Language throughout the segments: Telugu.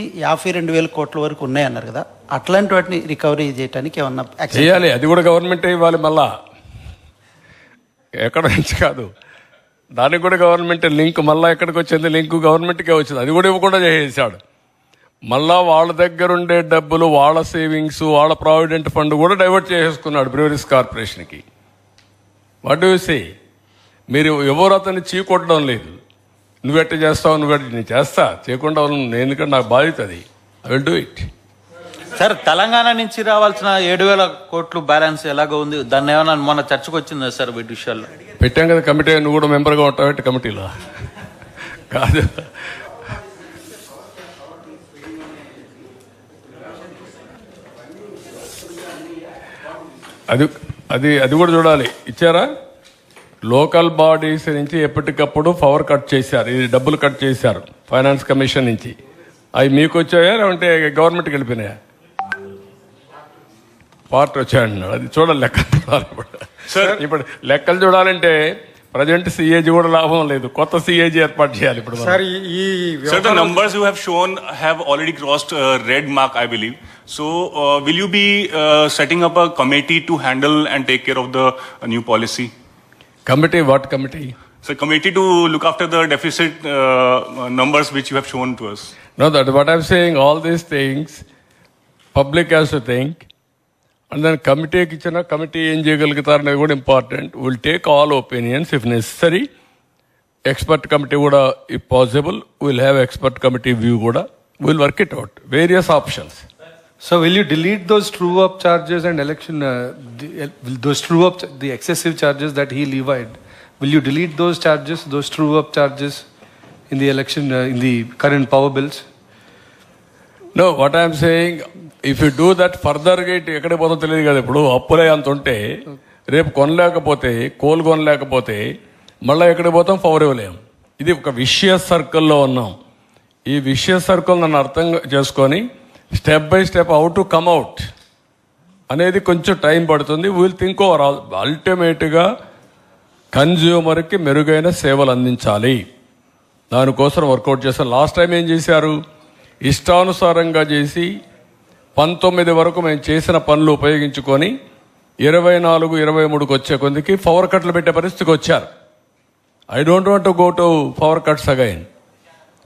52,000 కోట్ల వరకు ఉన్నాయన్నారు కదా, అట్లాంటి వాటిని రికవరీ చేయడానికి ఏమన్నా చేయాలి? అది కూడా గవర్నమెంటే ఇవ్వాలి. మళ్ళా ఎక్కడ నుంచి కాదు, దానికి కూడా గవర్నమెంట్ లింక్. మళ్ళీ ఎక్కడికి వచ్చింది లింక్? గవర్నమెంట్కే వచ్చింది. అది కూడా ఇవ్వకుండా చేసేసాడు. మళ్ళా వాళ్ళ దగ్గర ఉండే డబ్బులు, వాళ్ళ సేవింగ్స్, వాళ్ళ ప్రావిడెంట్ ఫండ్ కూడా డైవర్ట్ చేసేసుకున్నాడు బ్రూవరీస్ కార్పొరేషన్కి. What do you say? మీరు ఎవరు అతన్ని చీకొట్టడం లేదు. నువ్వెట్ట చేస్తావు, నేను చేస్తా, చేయకుండా ఎందుకంటే నాకు బాధ్యత అది. I will do it. Sir, Telangana నుంచి రావాల్సిన 7,000 కోట్లు బ్యాలెన్స్ ఎలాగో ఉంది, దాన్ని ఏమైనా మొన్న చర్చకు వచ్చిందా సార్? వీటి విషయాల్లో పెట్టాం కదా కమిటీ. నువ్వు కూడా మెంబర్గా ఉంటావు కమిటీలో? కాదు, అది అది అది కూడా చూడాలి. ఇచ్చారా? లోకల్ బాడీస్ నుంచి ఎప్పటికప్పుడు పవర్ కట్ చేశారు, ఇది డబ్బులు కట్ చేశారు ఫైనాన్స్ కమిషన్ నుంచి. అవి మీకు వచ్చాయా లేదంటే గవర్నమెంట్కి వెళ్ళిపోయినాయా? పార్ట్ వచ్చాయన్నాడు. అది చూడాలి, లెక్కలు చూడాలి. ఇప్పుడు లెక్కలు చూడాలంటే ప్రజెంట్ సిఏజీ కూడా లాభం లేదు, కొత్త సిఏజీ ఏర్పాటు చేయాలి ఇప్పుడు. Sir, the numbers you have shown have already crossed red mark, I believe. So, will you be setting up a committee to handle and take care of the new policy? Committee? What committee? So, committee to look after the deficit numbers which you have shown to us. No, that what I'm saying, all these things, public has to think. And then committeeకి ఇచ్చిన కమిటీ ఏం చేయగలుగుతారనేది కూడా important. Will take all opinions if necessary. Expert committee కూడా if possible will have expert committee view కూడా. Will work it out, various options. So will you delete those true up charges and election, those true up, the excessive charges that he levied? Will you delete those charges, those true up charges in the election, in the current power bills? No, what I am saying, if you do that further, ఎక్కడికి పోతుందో తెలియదు కదా. ఇప్పుడు అప్పులే అంత ఉంటే రేపు కొనలేకపోతే, కోల్ కొనలేకపోతే మళ్ళీ ఎక్కడికి పోతాం? పవర్ ఇవ్వలేం. ఇది ఒక విషయస్ సర్కిల్లో ఉన్నాం. ఈ విషయస్ సర్కిల్ నన్ను అర్థం చేసుకొని step by step how to come out అనేది కొంచెం టైం పడుతుంది. Will think over all. అల్టిమేట్గా కన్జ్యూమర్కి మెరుగైన సేవలు అందించాలి, దానికోసం వర్కౌట్ చేస్తారు. లాస్ట్ టైం ఏం చేశారు? ఇష్టానుసారంగా చేసి 19 వరకు మేము చేసిన పనులు ఉపయోగించుకొని 24, 23కి వచ్చే కొందికి పవర్ కట్లు పెట్టే పరిస్థితికి వచ్చారు. I don't want to go to power cuts again.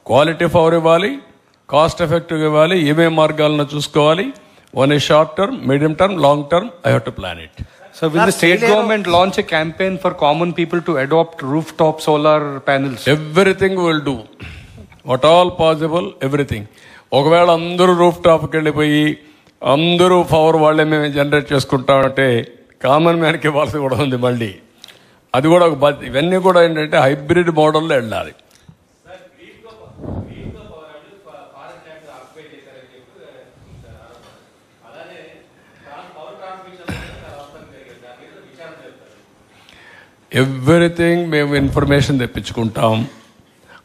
Quality power ఇవ్వాలి, కాస్ట్ ఎఫెక్టివ్ ఇవ్వాలి, ఏమేం మార్గాలను చూసుకోవాలి. One A short term, medium term, long term. I have to plan it. So will the state government launch a campaign for common people to adopt rooftop solar panels? Everything will do. What all possible, everything. ఒకవేళ అందరూ రూఫ్ టాప్కి వెళ్ళిపోయి అందరూ పవర్ వాళ్ళే మేము జనరేట్ చేసుకుంటామంటే కామన్ మ్యాన్కి ఇవ్వాల్సి కూడా ఉంది మళ్ళీ. అది కూడా ఒక ఇవన్నీ కూడా ఏంటంటే హైబ్రిడ్ మోడల్లో వెళ్ళాలి. ఎవ్రీథింగ్ మేము ఇన్ఫర్మేషన్ తెప్పించుకుంటాం.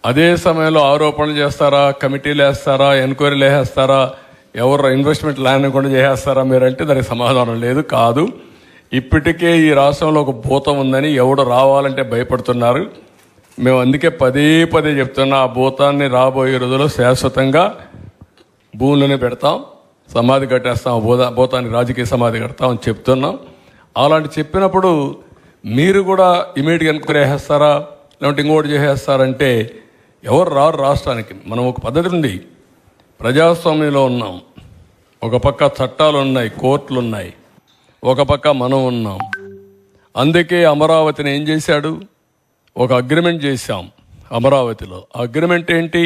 అదే సమయంలో ఆరోపణలు చేస్తారా, కమిటీలు వేస్తారా, ఎంక్వైరీలు వేసేస్తారా, ఎవరు ఇన్వెస్ట్మెంట్ ల్యాండ్ కూడా చేసేస్తారా మీరంటే దానికి సమాధానం లేదు. కాదు, ఇప్పటికే ఈ రాష్ట్రంలో ఒక భూతం ఉందని ఎవడు రావాలంటే భయపడుతున్నారు. మేము అందుకే పదే చెప్తున్నా, ఆ భూతాన్ని రాబోయే రోజుల్లో శాశ్వతంగా భూములనే పెడతాం, సమాధి కట్టేస్తాం, భూతానికి రాజకీయ సమాధి కడతాం అని చెప్తున్నాం. అలాంటి చెప్పినప్పుడు మీరు కూడా ఇమీడియట్గా ఎంక్వైరీ చేసేస్తారా లేదంటే ఇంకోటి చేసేస్తారంటే ఎవరు రారు రాష్ట్రానికి. మనం ఒక పద్ధతి ఉంది, ప్రజాస్వామ్యంలో ఉన్నాం. ఒక పక్క చట్టాలు ఉన్నాయి, కోర్టులు ఉన్నాయి, ఒక పక్క మనం ఉన్నాం. అందుకే అమరావతిని ఏం చేశాడు? ఒక అగ్రిమెంట్ చేశాం అమరావతిలో. అగ్రిమెంట్ ఏంటి?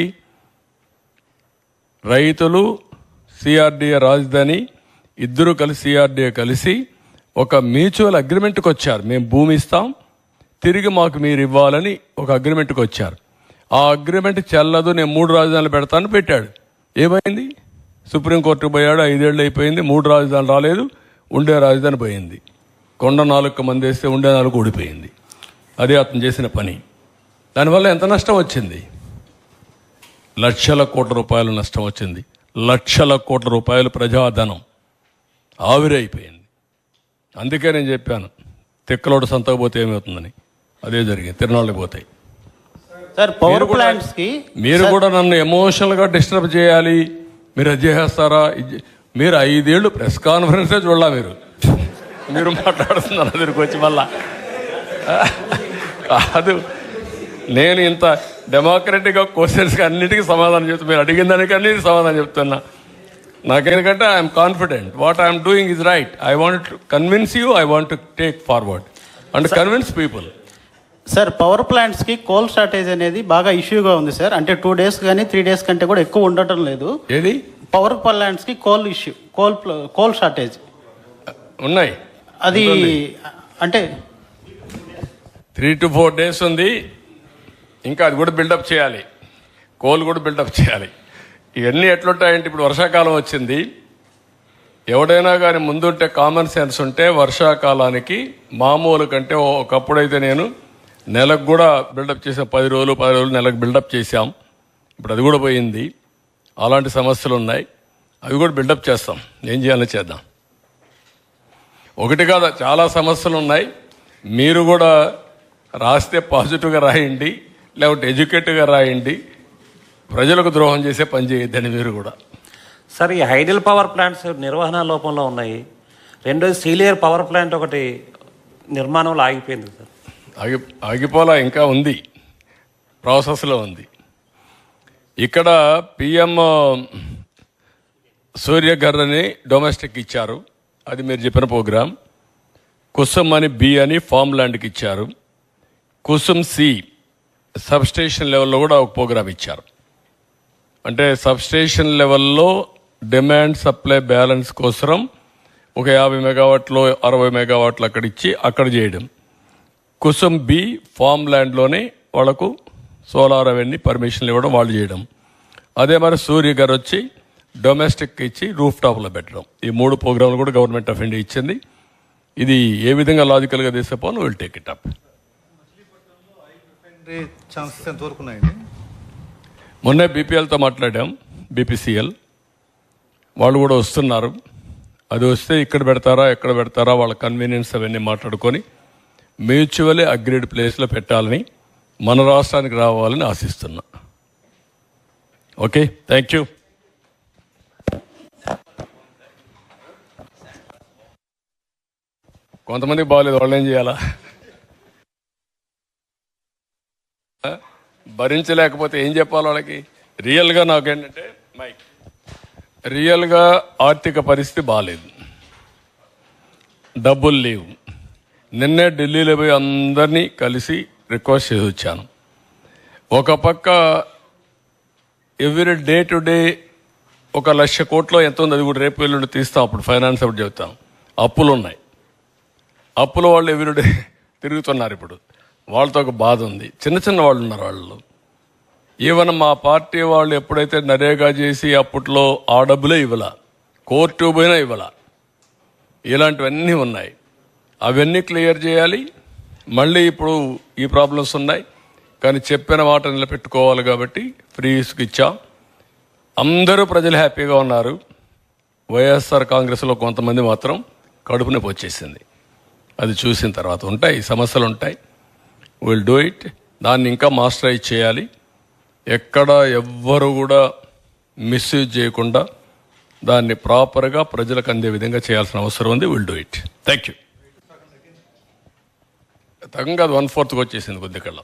రైతులు, సిఆర్డీఏ రాజధాని ఇద్దరు కలిసి, సిఆర్డీఏ కలిసి ఒక మ్యూచువల్ అగ్రిమెంట్కి వచ్చారు. మేము భూమి ఇస్తాం, తిరిగి మాకు మీరు ఇవ్వాలని ఒక అగ్రిమెంట్కి వచ్చారు. ఆ అగ్రిమెంట్ చెల్లదు, నేను 3 రాజధానులు పెడతాను పెట్టాడు. ఏమైంది? సుప్రీంకోర్టుకు పోయాడు, 5 ఏళ్ళు అయిపోయింది, 3 రాజధానులు రాలేదు, ఉండే రాజధాని పోయింది. కొండ 4 మంది వేస్తే ఉండే 4 ఊడిపోయింది. అదే అతను చేసిన పని. దానివల్ల ఎంత నష్టం వచ్చింది? లక్షల కోట్ల రూపాయలు నష్టం వచ్చింది. లక్షల కోట్ల రూపాయలు ప్రజాధనం ఆవిరైపోయింది. అందుకే నేను చెప్పాను, తిక్కలోడు సంతకు పోతే ఏమవుతుందని. అదే జరిగింది, తిరునాళ్ళకి పోతాయి. సార్, పవర్ ప్లాంట్స్ కి మీరు కూడా నన్ను ఎమోషనల్ గా డిస్టర్బ్ చేయాలి, మీరు అది చేసేస్తారా? మీరు 5 ఏళ్ళు ప్రెస్ కాన్ఫరెన్సే చూడాల మీరు మాట్లాడుతున్నారు దగ్గరికి వచ్చి మళ్ళా కాదు. నేను ఇంత డెమోక్రటిక్గా క్వశ్చన్స్కి అన్నిటికీ సమాధానం చెప్తున్నా, మీరు అడిగిన దానికి అన్నిటికీ సమాధానం చెప్తున్నా. నాకెందుకంటే I'm confident what I'm doing is right. I want to convince you, I want to take forward and convince people. Sir, power ప్లాంట్స్కి కోల్ షార్టేజ్ అనేది బాగా ఇష్యూగా ఉంది సార్. అంటే 2 days కానీ 3 days కంటే కూడా ఎక్కువ ఉండటం లేదు. ఏది పవర్ ప్లాంట్స్కి కోల్ ఇష్యూ, కోల్ షార్టేజ్ ఉన్నాయి. అది అంటే 3 to 4 days ఉంది. ఇంకా అది కూడా బిల్డప్ చేయాలి, కోల్ కూడా బిల్డప్ చేయాలి. ఇవన్నీ ఎట్లుంటాయంటే ఇప్పుడు వర్షాకాలం వచ్చింది. ఎవడైనా కానీ ముందుంటే కామన్ సెన్స్ ఉంటే వర్షాకాలానికి మామూలు కంటే ఒకప్పుడైతే నేను నెలకు కూడా బిల్డప్ చేసాం. 10 రోజులు నెలకు బిల్డప్ చేశాం. ఇప్పుడు అది కూడా పోయింది. అలాంటి సమస్యలు ఉన్నాయి, అవి కూడా బిల్డప్ చేస్తాం. ఏం చేయాలో చేద్దాం. ఒకటి కాదు, చాలా సమస్యలు ఉన్నాయి. మీరు కూడా రాస్తే పాజిటివ్గా రాయండి, లేకపోతే ఎడ్యుకేటివ్గా రాయండి. ప్రజలకు ద్రోహం చేసే పని చేయొద్దని మీరు కూడా. సార్, ఈ హైడల్ పవర్ ప్లాంట్స్ నిర్వహణ లోపంలో ఉన్నాయి. రెండోది సీలియర్ పవర్ ప్లాంట్ ఒకటి నిర్మాణంలో ఆగిపోయింది సార్. ఆగిపోలా, ఇంకా ఉంది, ప్రాసెస్లో ఉంది. ఇక్కడ పిఎం సూర్యఘర్ అని డొమెస్టిక్ ఇచ్చారు, అది మీరు చెప్పిన ప్రోగ్రాం. కుసుమ్ అని బి అని ఫామ్ ల్యాండ్కి ఇచ్చారు. కుసుమ్ సి సబ్స్టేషన్ లెవెల్లో కూడా ఒక ప్రోగ్రాం ఇచ్చారు. అంటే సబ్స్టేషన్ లెవెల్లో డిమాండ్ సప్లై బ్యాలెన్స్ కోసం ఒక 50 మెగావాట్లు 60 మెగావాట్లు అక్కడ ఇచ్చి అక్కడ చేయడం. కుసుమ్ బి ఫామ్ ల్యాండ్లోనే వాళ్లకు సోలార్ అవన్నీ పర్మిషన్లు ఇవ్వడం, వాళ్ళు చేయడం. అదే మరి సూర్య గారు వచ్చి డొమెస్టిక్ ఇచ్చి రూఫ్ టాప్లో పెట్టడం. ఈ 3 ప్రోగ్రాంలు కూడా గవర్నమెంట్ ఆఫ్ ఇండియా ఇచ్చింది. ఇది ఏ విధంగా లాజికల్గా తీసేపోను విల్ టేక్ ఇట్ అప్. మొన్నే బీపీఎల్తో మాట్లాడాం, బీపీసీఎల్ వాళ్ళు కూడా వస్తున్నారు. అది వస్తే ఇక్కడ పెడతారా ఎక్కడ పెడతారా వాళ్ళ కన్వీనియన్స్ అవన్నీ మాట్లాడుకొని మ్యూచువల్లీ అగ్రీడ్ ప్లేస్లో పెట్టాలని, మన రాష్ట్రానికి రావాలని ఆశిస్తున్నా. Okay, thank you. కొంతమందికి బాగాలేదు, వాళ్ళు ఏం చేయాలా? భరించలేకపోతే ఏం చెప్పాలి వాళ్ళకి? రియల్గా నాకేంటంటే రియల్గా ఆర్థిక పరిస్థితి బాగాలేదు, డబ్బులు లేవు. నిన్నే ఢిల్లీలో పోయి అందరినీ కలిసి రిక్వెస్ట్ చేసి వచ్చాను. ఒక పక్క ఎవ్రీ డే టు డే 1,00,000 కోట్లు ఎంత ఉంది, అది కూడా రేపు వెళ్ళి తీస్తాం. అప్పుడు ఫైనాన్స్ అప్పుడు చెబుతాం. అప్పులు ఉన్నాయి, అప్పుల వాళ్ళు ఎవ్రీడే తిరుగుతున్నారు. ఇప్పుడు వాళ్ళతో ఒక బాధ ఉంది. చిన్న చిన్న వాళ్ళు ఉన్నారు వాళ్ళు. ఈవెన్ మా పార్టీ వాళ్ళు ఎప్పుడైతే నరేగా చేసి అప్పట్లో ఆ డబ్బులే ఇవ్వాల, కోర్టు పోయినా ఇవ్వాల. ఇలాంటివన్నీ ఉన్నాయి, అవన్నీ క్లియర్ చేయాలి. మళ్ళీ ఇప్పుడు ఈ ప్రాబ్లమ్స్ ఉన్నాయి, కానీ చెప్పిన మాట నిలబెట్టుకోవాలి కాబట్టి ఫ్రీ ఇసుక ఇచ్చాం. అందరూ ప్రజలు హ్యాపీగా ఉన్నారు. వైఎస్ఆర్ కాంగ్రెస్లో కొంతమంది మాత్రం కడుపు నొప్పి వచ్చేసింది. అది చూసిన తర్వాత ఉంటాయి సమస్యలు ఉంటాయి. Will do it. దాన్ని ఇంకా మాస్టరైజ్ చేయాలి. ఎక్కడ ఎవ్వరు కూడా మిస్యూజ్ చేయకుండా దాన్ని ప్రాపర్గా ప్రజలకు అందే విధంగా చేయాల్సిన అవసరం ఉంది. Will do it. Thank you. తగ్గం కాదు, 1/4 వచ్చేసింది కొద్ది కళ్ళ.